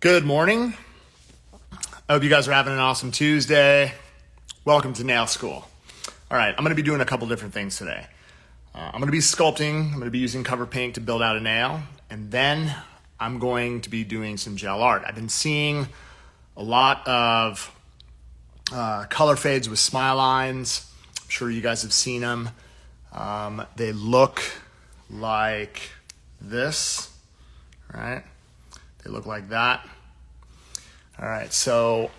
Good morning. I hope you guys are having an awesome Tuesday. Welcome to nail school. All right, I'm going to be doing a couple different things today. I'm going to be sculpting. I'm going to be using cover paint to build out a nail. And then I'm going to be doing some gel art. I've been seeing a lot of color fades with smile lines. I'm sure you guys have seen them. They look like this, right? They look like that. All right, so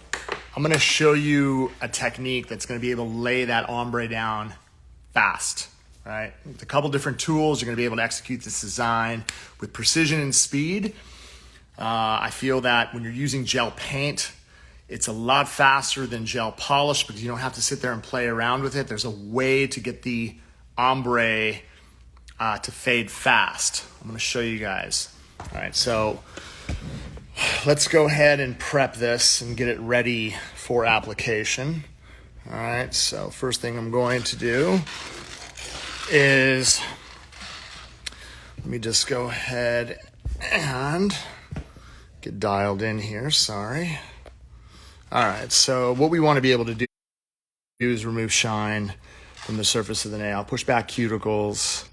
I'm gonna show you a technique that's gonna be able to lay that ombre down fast, right? With a couple different tools, you're gonna be able to execute this design with precision and speed. I feel that when you're using gel paint, it's a lot faster than gel polish because you don't have to sit there and play around with it. There's a way to get the ombre to fade fast. I'm gonna show you guys. All right, so let's go ahead and prep this and get it ready for application. All right, so first thing I'm going to do is, let me just go ahead and get dialed in here, sorry. All right, so what we want to be able to do is remove shine from the surface of the nail, push back cuticles,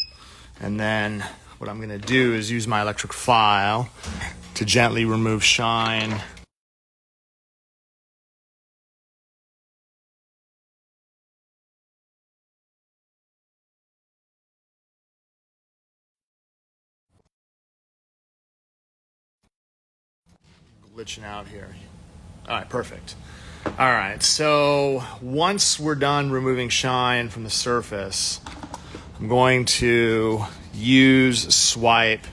and then what I'm gonna do is use my electric file to gently remove shine. Glitching out here. All right, perfect. All right, so once we're done removing shine from the surface, I'm going to use swipe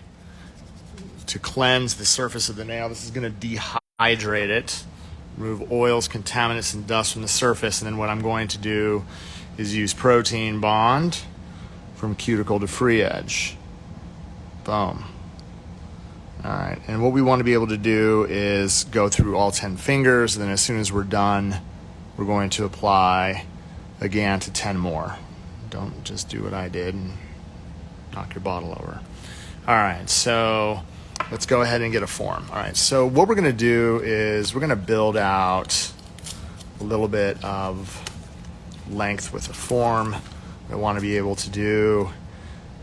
to cleanse the surface of the nail. This is going to dehydrate it, remove oils, contaminants, and dust from the surface. And then what I'm going to do is use protein bond from cuticle to free edge. Boom. All right, and what we want to be able to do is go through all 10 fingers, and then as soon as we're done, we're going to apply again to 10 more. Don't just do what I did and knock your bottle over. All right, so let's go ahead and get a form. All right, so what we're gonna do is we're gonna build out a little bit of length with a form. What I wanna be able to do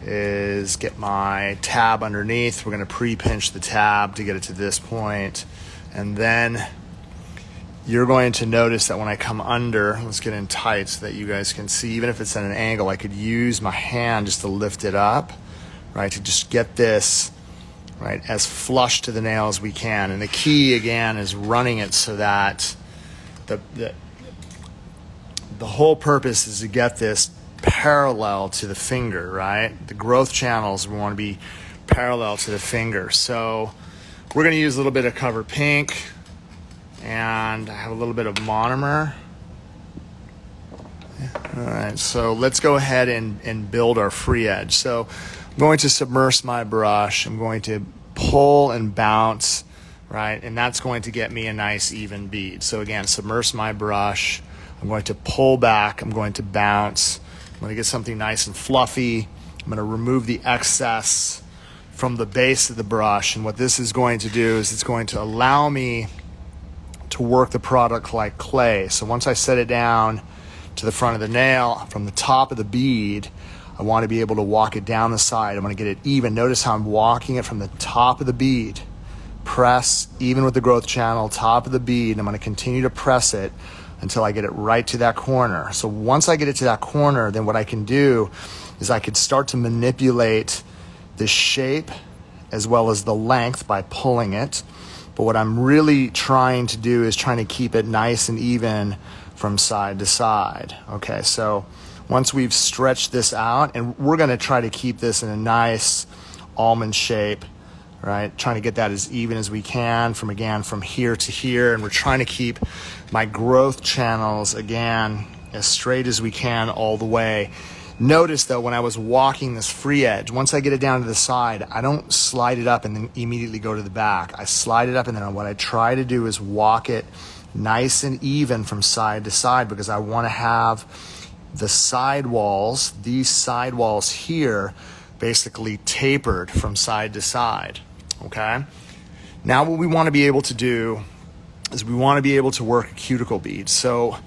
is get my tab underneath. We're gonna pre-pinch the tab to get it to this point. And then you're going to notice that when I come under, let's get in tight so that you guys can see, even if it's at an angle, I could use my hand just to lift it up, right? To just get this, right, as flush to the nail as we can. And the key, again, is running it so that the whole purpose is to get this parallel to the finger, right? The growth channels, we want to be parallel to the finger. So we're going to use a little bit of cover pink, and I have a little bit of monomer. All right, so let's go ahead and build our free edge. So I'm going to submerge my brush. I'm going to pull and bounce, right? And that's going to get me a nice even bead. So again, submerge my brush. I'm going to pull back. I'm going to bounce. I'm going to get something nice and fluffy. I'm going to remove the excess from the base of the brush. And what this is going to do is it's going to allow me to work the product like clay. So once I set it down to the front of the nail, from the top of the bead, I want to be able to walk it down the side. I'm going to get it even. Notice how I'm walking it from the top of the bead. Press even with the growth channel, top of the bead. I'm going to continue to press it until I get it right to that corner. So once I get it to that corner, then what I can do is I could start to manipulate the shape as well as the length by pulling it. But what I'm really trying to do is trying to keep it nice and even from side to side. Okay, so once we've stretched this out, and we're gonna try to keep this in a nice almond shape, right? Trying to get that as even as we can from here to here. And we're trying to keep my growth channels, again, as straight as we can all the way. Notice though, when I was walking this free edge, once I get it down to the side, I don't slide it up and then immediately go to the back. I slide it up, and then what I try to do is walk it nice and even from side to side, because I want to have the side walls, these side walls here, basically tapered from side to side, okay? Now what we want to be able to do is we want to be able to work a cuticle bead. So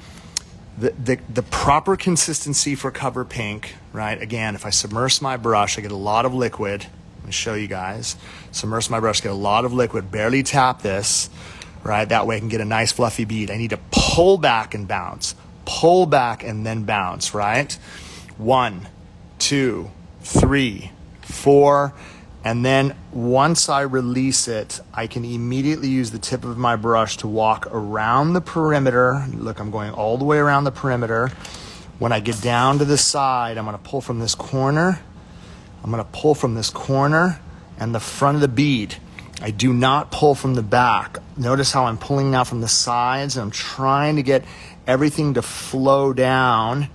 the proper consistency for cover pink, right? Again, if I submerge my brush, I get a lot of liquid. Let me show you guys. Submerge my brush, get a lot of liquid, barely tap this, right? That way I can get a nice fluffy bead. I need to pull back and bounce, pull back and then bounce, right? 1, 2, 3, 4, and then once I release it, I can immediately use the tip of my brush to walk around the perimeter. Look, I'm going all the way around the perimeter. When I get down to the side, I'm gonna pull from this corner. I'm gonna pull from this corner and the front of the bead. I do not pull from the back. Notice how I'm pulling now from the sides, and I'm trying to get everything to flow down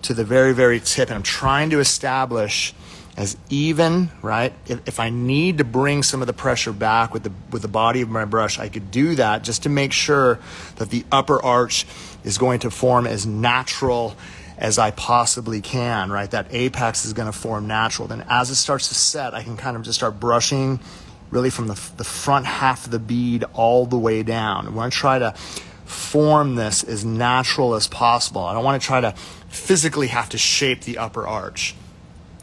to the very, very tip. And I'm trying to establish as even, right? If I need to bring some of the pressure back with the body of my brush, I could do that just to make sure that the upper arch is going to form as natural as I possibly can, right? That apex is gonna form natural. Then as it starts to set, I can kind of just start brushing really from the front half of the bead all the way down. I wanna try to form this as natural as possible. I don't wanna try to physically have to shape the upper arch.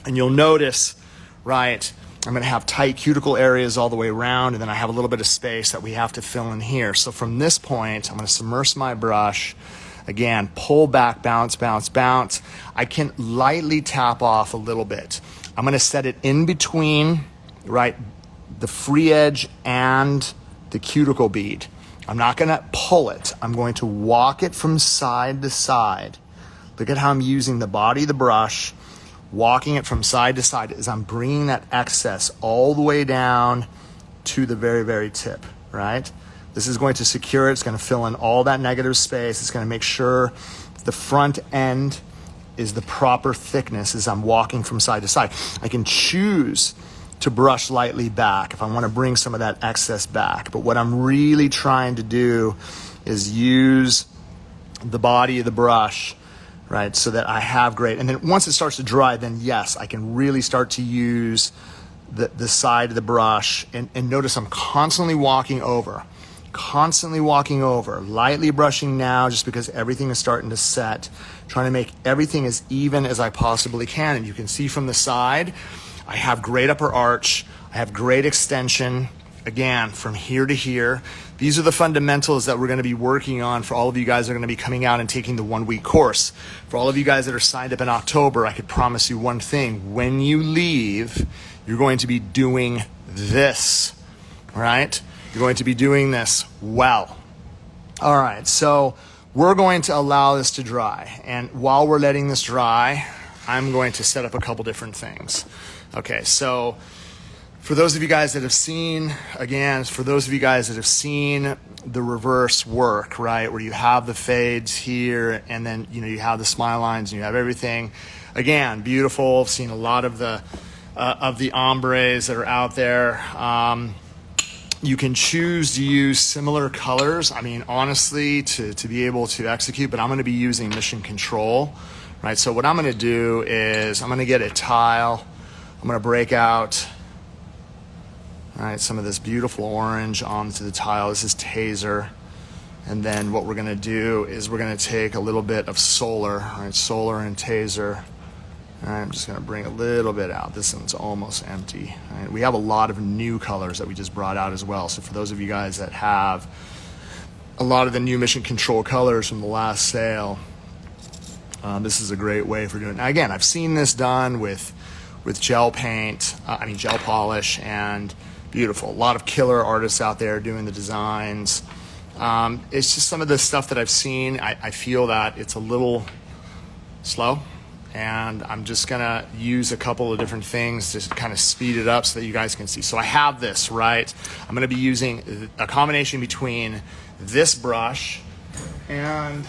And you'll notice, right, I'm gonna have tight cuticle areas all the way around, and then I have a little bit of space that we have to fill in here. So from this point, I'm gonna submerge my brush. Again, pull back, bounce, bounce, bounce. I can lightly tap off a little bit. I'm gonna set it in between, right, the free edge and the cuticle bead. I'm not gonna pull it. I'm going to walk it from side to side. Look at how I'm using the body of the brush, walking it from side to side as I'm bringing that excess all the way down to the very, very tip, right? This is going to secure it. It's going to fill in all that negative space. It's going to make sure the front end is the proper thickness as I'm walking from side to side. I can choose to brush lightly back if I want to bring some of that excess back. But what I'm really trying to do is use the body of the brush, right, so that I have great, and then once it starts to dry, then yes, I can really start to use the side of the brush, and notice I'm constantly walking over, lightly brushing now just because everything is starting to set, trying to make everything as even as I possibly can. And you can see from the side, I have great upper arch, I have great extension, again, from here to here. These are the fundamentals that we're going to be working on for all of you guys that are going to be coming out and taking the 1-week course. For all of you guys that are signed up in October, I could promise you one thing. When you leave, you're going to be doing this, right? You're going to be doing this well. All right, so we're going to allow this to dry. And while we're letting this dry, I'm going to set up a couple different things. Okay, so for those of you guys that have seen, again, for those of you guys that have seen the reverse work, right, where you have the fades here and then, you know, you have the smile lines and you have everything. Again, beautiful. I've seen a lot of the ombres that are out there. You can choose to use similar colors, I mean, honestly, to be able to execute, but I'm going to be using Mission Control, right? So what I'm going to do is I'm going to get a tile. I'm going to break out, all right, some of this beautiful orange onto the tile. This is Taser. And then what we're going to do is we're going to take a little bit of solar, all right, solar and Taser. All right, I'm just going to bring a little bit out. This one's almost empty. All right, we have a lot of new colors that we just brought out as well. So for those of you guys that have a lot of the new Mission Control colors from the last sale, this is a great way for doing it. Now, again, I've seen this done with gel paint, gel polish, and beautiful. A lot of killer artists out there doing the designs. It's just some of the stuff that I've seen. I feel that it's a little slow, and I'm just gonna use a couple of different things to kind of speed it up so that you guys can see. So I have this, right? I'm gonna be using a combination between this brush and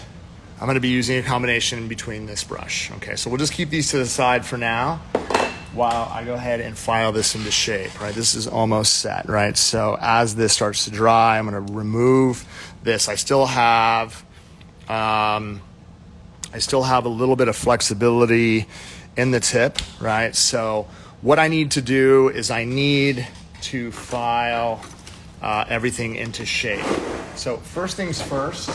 I'm gonna be using a combination between this brush. Okay, so we'll just keep these to the side for now while I go ahead and file this into shape, right? This is almost set, right? So as this starts to dry, I'm gonna remove this. I still have a little bit of flexibility in the tip, right? So what I need to do is I need to file everything into shape. So first things first,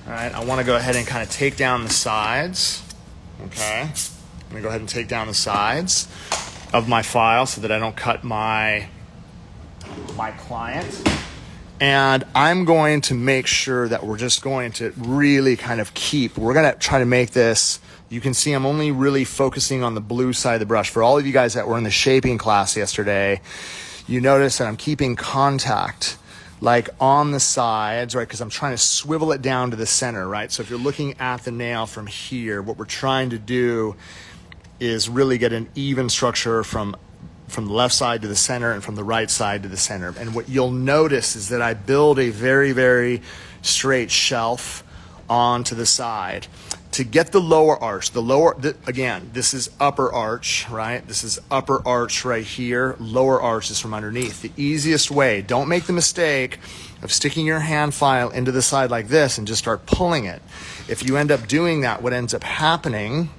all right, I want to go ahead and kind of take down the sides, okay? I'm going to go ahead and take down the sides of my file so that I don't cut my client. And I'm going to make sure that we're just going to really kind of we're going to try to make this, you can see I'm only really focusing on the blue side of the brush. For all of you guys that were in the shaping class yesterday, you notice that I'm keeping contact like on the sides, right? Because I'm trying to swivel it down to the center, right? So if you're looking at the nail from here, what we're trying to do is really get an even structure from the left side to the center and from the right side to the center. And what you'll notice is that I build a very, very straight shelf onto the side. To get the lower arch, again, this is upper arch, right? This is upper arch right here. Lower arch is from underneath. The easiest way, don't make the mistake of sticking your hand file into the side like this and just start pulling it. If you end up doing that, what ends up happening,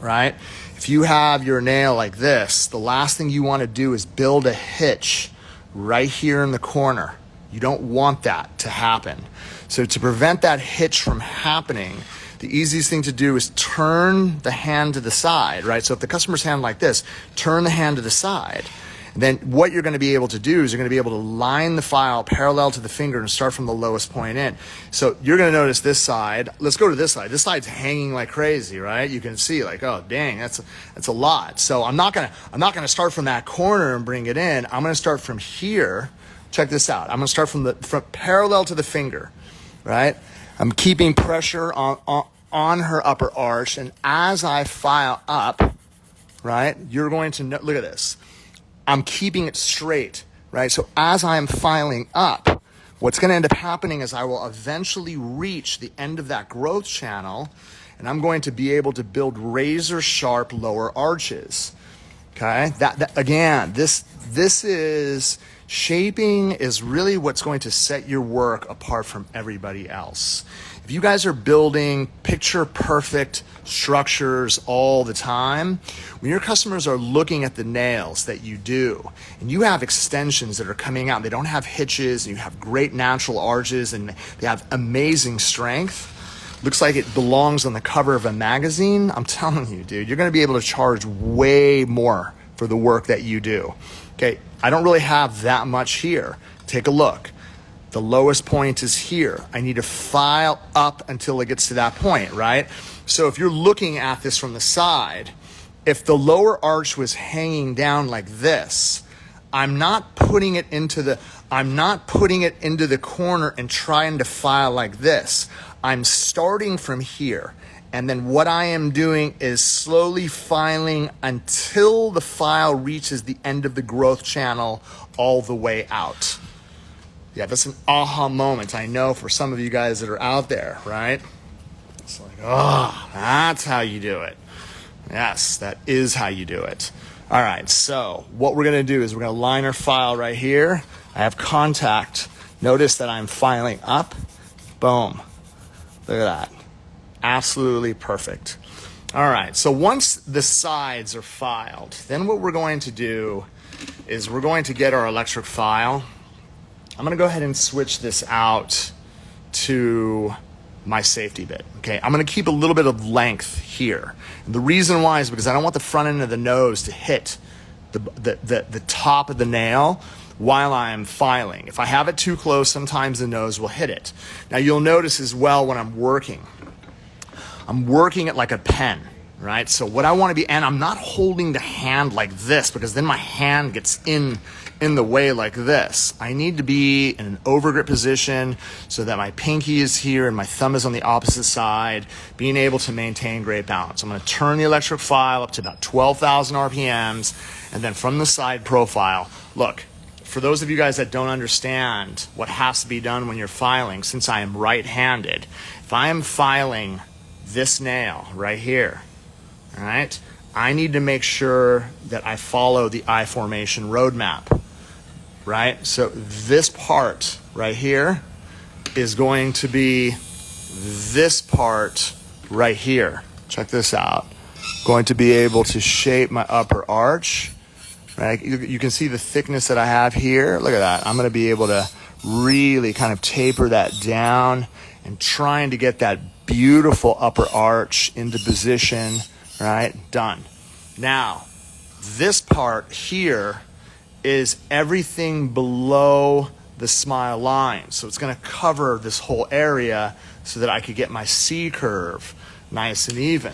right? If you have your nail like this, the last thing you want to do is build a hitch right here in the corner. You don't want that to happen. So to prevent that hitch from happening, the easiest thing to do is turn the hand to the side, right? So if the customer's hand like this, turn the hand to the side. And then what you're going to be able to do is you're going to be able to line the file parallel to the finger and start from the lowest point in. So you're going to notice this side. Let's go to this side. This side's hanging like crazy, right? You can see like, oh, dang, that's a lot. So I'm not going to start from that corner and bring it in. I'm going to start from here. Check this out. I'm going to start from parallel to the finger, right? I'm keeping pressure on her upper arch, and as I file up, right, you're going to look at this. I'm keeping it straight, right? So as I'm filing up, what's going to end up happening is I will eventually reach the end of that growth channel, and I'm going to be able to build razor sharp lower arches. Okay, again, this is shaping is really what's going to set your work apart from everybody else. If you guys are building picture perfect structures all the time, when your customers are looking at the nails that you do, and you have extensions that are coming out, they don't have hitches, and you have great natural arches, and they have amazing strength, looks like it belongs on the cover of a magazine, I'm telling you, dude, you're going to be able to charge way more for the work that you do. Okay, I don't really have that much here. Take a look. The lowest point is here. I need to file up until it gets to that point, right? So if you're looking at this from the side, if the lower arch was hanging down like this, I'm not putting it into the corner and trying to file like this. I'm starting from here. And then what I am doing is slowly filing until the file reaches the end of the growth channel all the way out. Yeah, that's an aha moment, I know, for some of you guys that are out there, right? It's like, oh, that's how you do it. Yes, that is how you do it. All right, so what we're going to do is we're going to line our file right here. I have contact. Notice that I'm filing up. Boom. Look at that. Absolutely perfect. All right, so once the sides are filed, then what we're going to do is we're going to get our electric file. I'm going to go ahead and switch this out to my safety bit. Okay, I'm going to keep a little bit of length here. And the reason why is because I don't want the front end of the nose to hit the top of the nail while I'm filing. If I have it too close, sometimes the nose will hit it. Now you'll notice as well when I'm working it like a pen, right? So what I want to be, and I'm not holding the hand like this because then my hand gets in the way like this. I need to be in an overgrip position so that my pinky is here and my thumb is on the opposite side, being able to maintain great balance. I'm going to turn the electric file up to about 12,000 RPMs, and then from the side profile, look, for those of you guys that don't understand what has to be done when you're filing, since I am right-handed, if I am filing this nail right here, all right, I need to make sure that I follow the I formation roadmap, right? So this part right here is going to be this part right here. Check this out. Going to be able to shape my upper arch right? You can see the thickness that I have here. Look at that. I'm going to be able to really kind of taper that down and trying to get that beautiful upper arch into position, right? Done. Now, this part here is everything below the smile line. So it's going to cover this whole area so that I could get my C curve nice and even.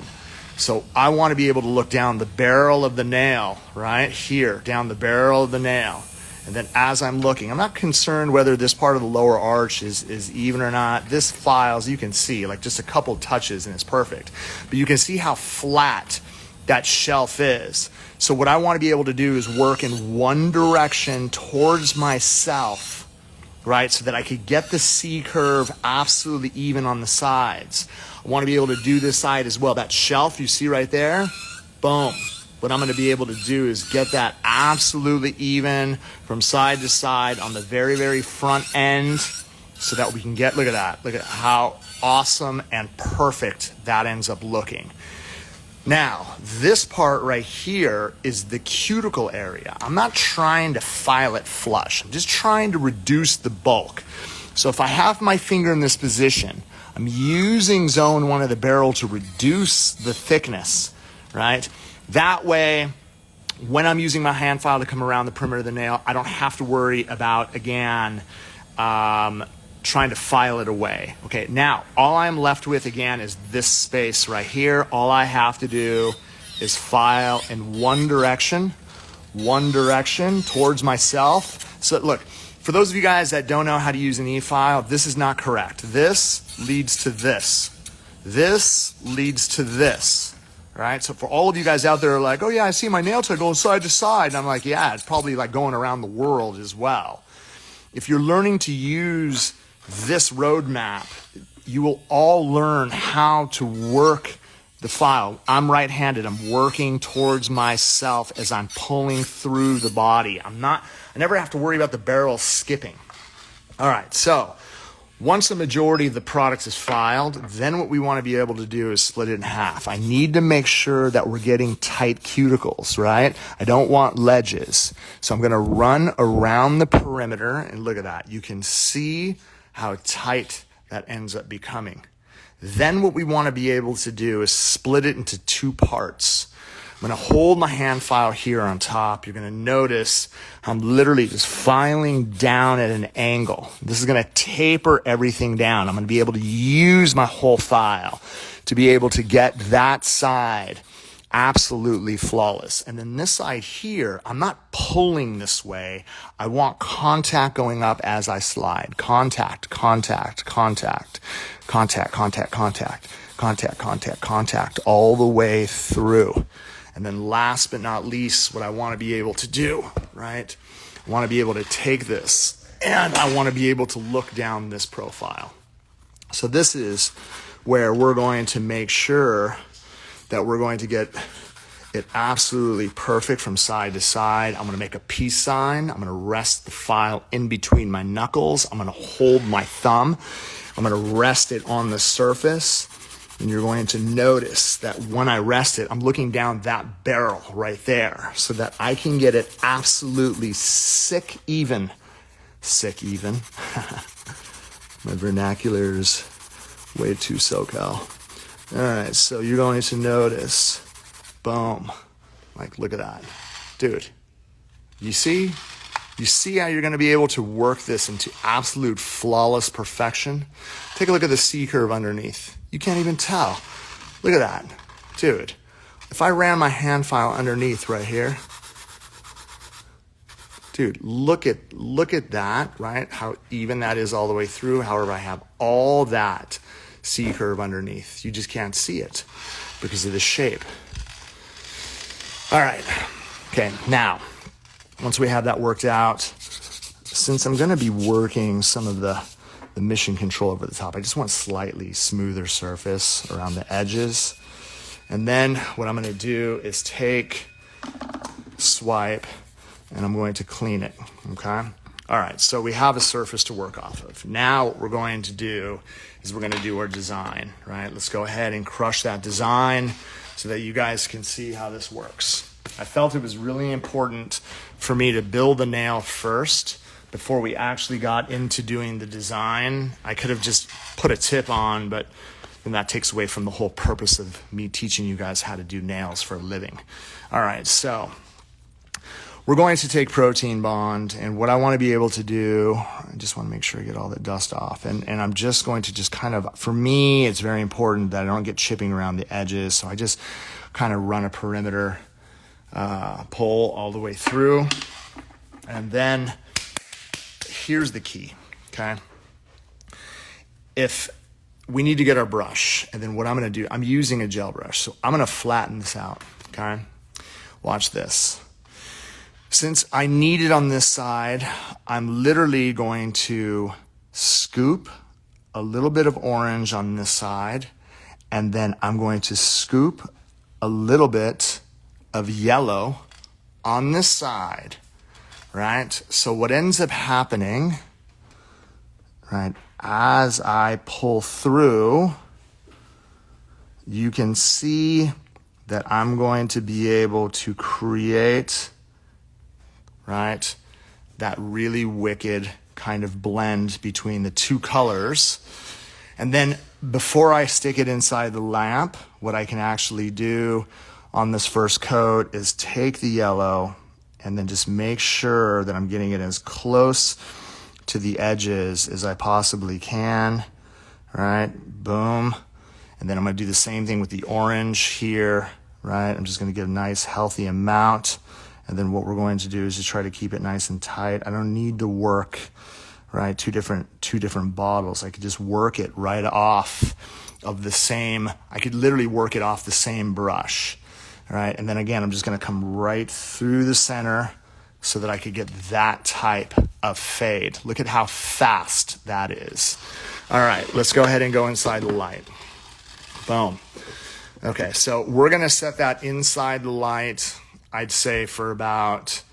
So I want to be able to look down the barrel of the nail, right here, down the barrel of the nail. And then as I'm looking, I'm not concerned whether this part of the lower arch is even or not. This file, as you can see, like just a couple touches and it's perfect. But you can see how flat that shelf is. So what I want to be able to do is work in one direction towards myself, right? So that I could get the C curve absolutely even on the sides. I want to be able to do this side as well. That shelf you see right there, boom. What I'm going to be able to do is get that absolutely even from side to side on the very, very front end so that we can get, look at that. Look at how awesome and perfect that ends up looking. Now, this part right here is the cuticle area. I'm not trying to file it flush. I'm just trying to reduce the bulk. So if I have my finger in this position, I'm using zone 1 of the barrel to reduce the thickness, right? That way, when I'm using my hand file to come around the perimeter of the nail, I don't have to worry about, again, trying to file it away. Okay, now, all I'm left with, again, is this space right here. All I have to do is file in one direction towards myself. So look, for those of you guys that don't know how to use an e-file, this is not correct. This leads to this. This leads to this. Right? So for all of you guys out there who are like, oh yeah, I see my nail tip going side to side. And I'm like, yeah, it's probably like going around the world as well. If you're learning to use this roadmap, you will all learn how to work the file. I'm right-handed. I'm working towards myself as I'm pulling through the body. I never have to worry about the barrel skipping. All right, so once the majority of the product is filed, then what we want to be able to do is split it in half. I need to make sure that we're getting tight cuticles, right? I don't want ledges. So I'm going to run around the perimeter, and look at that. You can see how tight that ends up becoming. Then what we want to be able to do is split it into two parts. I'm going to hold my hand file here on top. You're going to notice I'm literally just filing down at an angle. This is going to taper everything down. I'm going to be able to use my whole file to be able to get that side absolutely flawless. And then this side here, I'm not pulling this way. I want contact going up as I slide. Contact, contact, contact, contact, contact, contact, contact, contact, contact, all the way through. And then last but not least, what I want to be able to do, right? I want to be able to take this and I want to be able to look down this profile. So this is where we're going to make sure that we're going to get it absolutely perfect from side to side. I'm going to make a peace sign. I'm going to rest the file in between my knuckles. I'm going to hold my thumb. I'm going to rest it on the surface. And you're going to notice that when I rest it, I'm looking down that barrel right there so that I can get it absolutely sick even. Sick even. My vernacular's way too SoCal. All right, so you're going to notice, boom, like look at that. Dude, you see? You see how you're going to be able to work this into absolute flawless perfection? Take a look at the C curve underneath. You can't even tell. Look at that. Dude, if I ran my hand file underneath right here, dude, look at that, right? How even that is all the way through. However, I have all that C curve underneath. You just can't see it because of the shape. All right. Okay, now, once we have that worked out, since I'm going to be working some of the mission control over the top, I just want slightly smoother surface around the edges. And then what I'm going to do is take, swipe, and I'm going to clean it, okay? All right, so we have a surface to work off of. Now what we're going to do is we're going to do our design, right? Let's go ahead and crush that design so that you guys can see how this works. I felt it was really important for me to build the nail first before we actually got into doing the design. I could have just put a tip on, but then that takes away from the whole purpose of me teaching you guys how to do nails for a living. All right, so we're going to take protein bond, and what I want to be able to do, I just want to make sure I get all the dust off, and I'm just going to just kind of, for me, it's very important that I don't get chipping around the edges, so I just kind of run a perimeter pull all the way through, and then here's the key, okay? If we need to get our brush, and then what I'm going to do, I'm using a gel brush, so I'm going to flatten this out, okay? Watch this. Since I need it on this side, I'm literally going to scoop a little bit of orange on this side, and then I'm going to scoop a little bit of yellow on this side, right? So what ends up happening, right, as I pull through, you can see that I'm going to be able to create, right, that really wicked kind of blend between the two colors. And then before I stick it inside the lamp, what I can actually do on this first coat is take the yellow and then just make sure that I'm getting it as close to the edges as I possibly can, right? Boom. And then I'm going to do the same thing with the orange here, right? I'm just going to get a nice healthy amount. And then what we're going to do is just try to keep it nice and tight. I don't need to work, right, two different bottles. I could just work it right off of the same, I could literally work it off the same brush, right? And then again, I'm just going to come right through the center so that I could get that type of fade. Look at how fast that is. All right, let's go ahead and go inside the light. Boom. Okay, so we're going to set that inside the light, I'd say for about,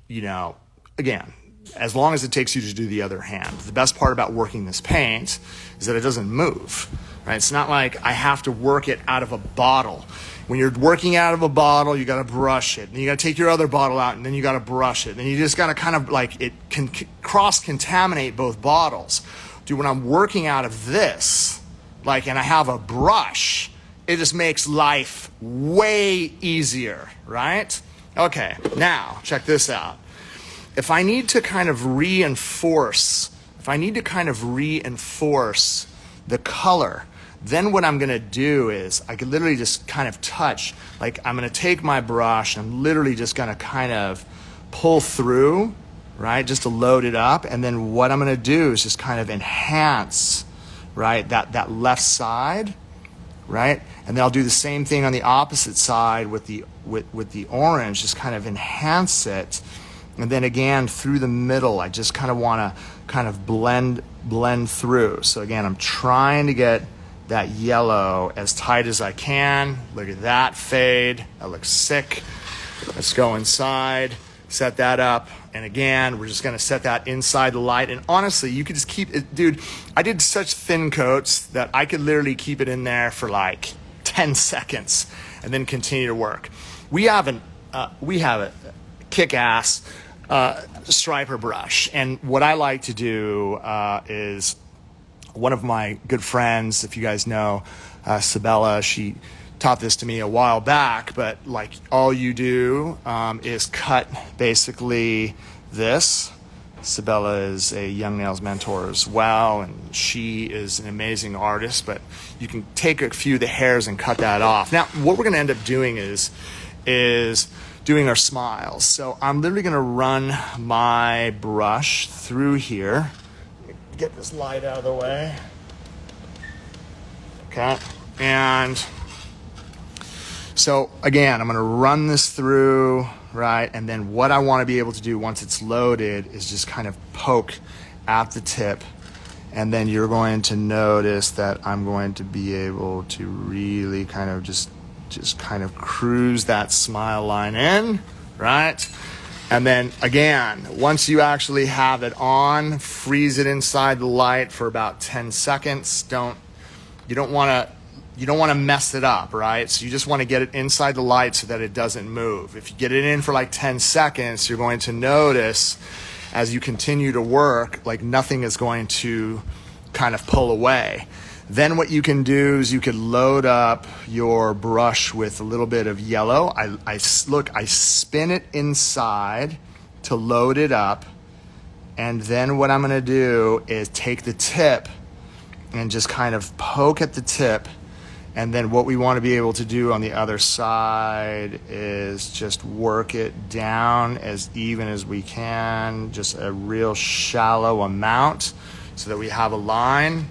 again, as long as it takes you to do the other hand. The best part about working this paint is that it doesn't move, right? It's not like I have to work it out of a bottle. When you're working out of a bottle, you got to brush it. And you got to take your other bottle out, and then you got to brush it. And then you just got to kind of like, it can cross-contaminate both bottles. Dude, when I'm working out of this, and I have a brush, it just makes life way easier, right? Okay, now, check this out. If I need to kind of reinforce the color, then what I'm gonna do is I could literally just kind of touch, I'm gonna take my brush and I'm literally just gonna kind of pull through, right, just to load it up, and then what I'm gonna do is just kind of enhance, right, that left side, right, and then I'll do the same thing on the opposite side with the orange, just kind of enhance it. And then again, through the middle, I just kind of want to kind of blend through. So again, I'm trying to get that yellow as tight as I can. Look at that fade. That looks sick. Let's go inside, set that up. And again, we're just going to set that inside the light. And honestly, you could just keep it. Dude, I did such thin coats that I could literally keep it in there for 10 seconds and then continue to work. We have a kick-ass striper brush, and what I like to do is, one of my good friends, if you guys know Sabella, she taught this to me a while back, but all you do is cut basically this. Sabella is a Young Nails mentor as well, and she is an amazing artist, but you can take a few of the hairs and cut that off. Now, what we're going to end up doing is doing our smiles. So I'm literally going to run my brush through here. Get this light out of the way. Okay. And so again, I'm going to run this through, right? And then what I want to be able to do once it's loaded is just kind of poke at the tip. And then you're going to notice that I'm going to be able to really kind of just kind of cruise that smile line in, right? And then again, once you actually have it on, freeze it inside the light for about 10 seconds. You don't want to you don't want to mess it up, right? So you just want to get it inside the light so that it doesn't move. If you get it in for like 10 seconds, you're going to notice as you continue to work, like nothing is going to kind of pull away. Then what you can do is you could load up your brush with a little bit of yellow. I spin it inside to load it up. And then what I'm going to do is take the tip and just kind of poke at the tip. And then what we want to be able to do on the other side is just work it down as even as we can, just a real shallow amount so that we have a line.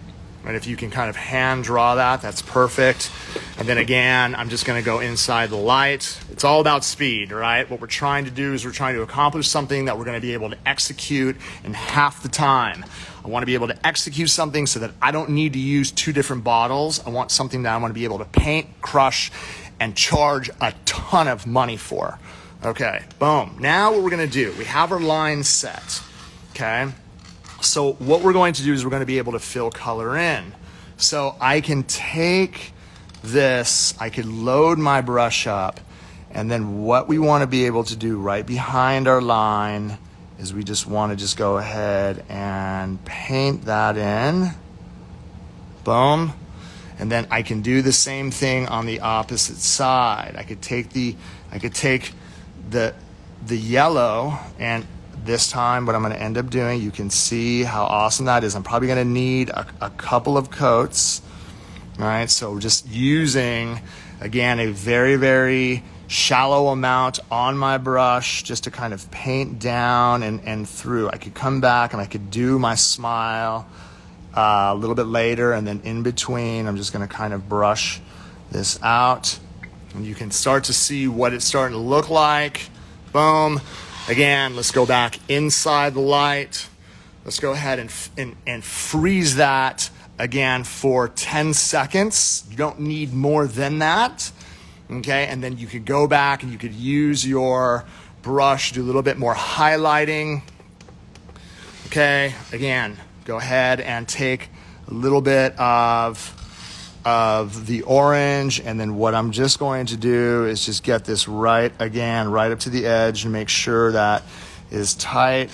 And if you can kind of hand draw that, that's perfect. And then again, I'm just going to go inside the light. It's all about speed, right? What we're trying to do is we're trying to accomplish something that we're going to be able to execute in half the time. I want to be able to execute something so that I don't need to use 2 different bottles. I want something that I want to be able to paint, crush, and charge a ton of money for. Okay, boom. Now what we're going to do, we have our line set, okay? So what we're going to do is we're going to be able to fill color in. So I can take this, I could load my brush up, and then what we want to be able to do right behind our line is we just want to just go ahead and paint that in. Boom. And then I can do the same thing on the opposite side. I could take the yellow, and this time what I'm going to end up doing, you can see how awesome that is. I'm probably going to need a couple of coats. All right, so just using, again, a very, very shallow amount on my brush just to kind of paint down and through. I could come back and I could do my smile a little bit later, and then in between I'm just going to kind of brush this out, and you can start to see what it's starting to look like. Boom. Again, let's go back inside the light. Let's go ahead and freeze that again for 10 seconds. You don't need more than that. Okay, and then you could go back and you could use your brush, do a little bit more highlighting. Okay, again, go ahead and take a little bit of the orange, and then what I'm just going to do is just get this right up to the edge and make sure that is tight.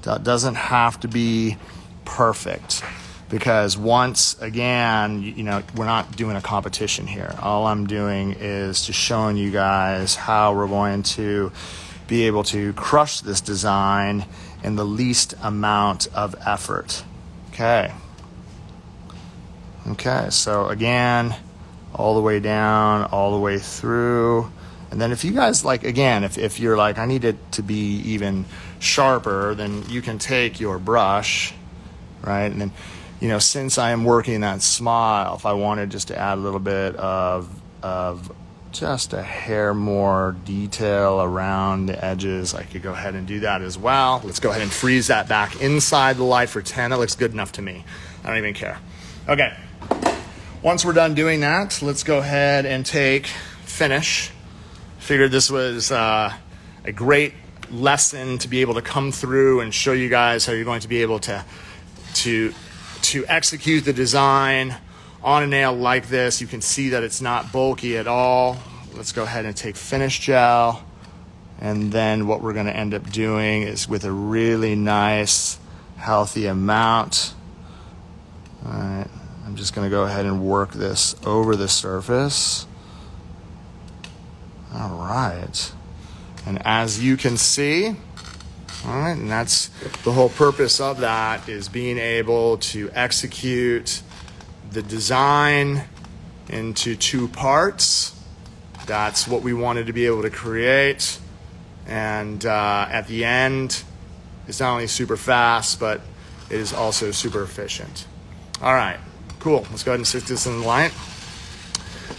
That doesn't have to be perfect, because once again, you know, we're not doing a competition here. All I'm doing is just showing you guys how we're going to be able to crush this design in the least amount of effort. Okay, so again, all the way down, all the way through. And then if you guys like, again, if you're like, I need it to be even sharper, then you can take your brush, right? And then, you know, since I am working that smile, if I wanted just to add a little bit of just a hair more detail around the edges, I could go ahead and do that as well. Let's go ahead and freeze that back inside the light for 10. That looks good enough to me. I don't even care. Okay. Once we're done doing that, let's go ahead and take finish. Figured this was a great lesson to be able to come through and show you guys how you're going to be able to execute the design on a nail like this. You can see that it's not bulky at all. Let's go ahead and take finish gel, and then what we're going to end up doing is with a really nice healthy amount. All right, I'm just going to go ahead and work this over the surface. All right, and as you can see, all right, and that's the whole purpose of that, is being able to execute the design into 2 parts. That's what we wanted to be able to create. And at the end, it's not only super fast, but it is also super efficient. All right, cool. Let's go ahead and stick this in the light.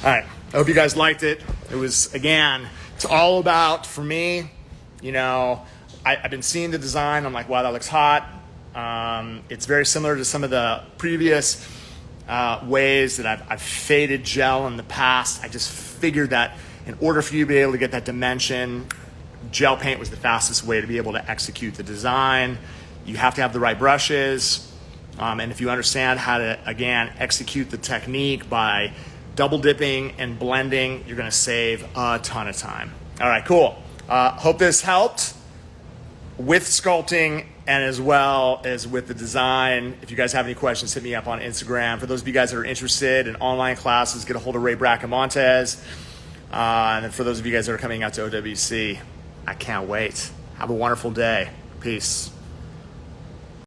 All right, I hope you guys liked it. It was, again, it's all about, for me, you know, I've been seeing the design. I'm like, wow, that looks hot. It's very similar to some of the previous ways that I've faded gel in the past. I just figured that in order for you to be able to get that dimension, gel paint was the fastest way to be able to execute the design. You have to have the right brushes. And if you understand how to, again, execute the technique by double dipping and blending, you're going to save a ton of time. All right, cool. Hope this helped with sculpting and as well as with the design. If you guys have any questions, hit me up on Instagram. For those of you guys that are interested in online classes, get a hold of Ray Bracamontes. And then for those of you guys that are coming out to OWC, I can't wait. Have a wonderful day. Peace.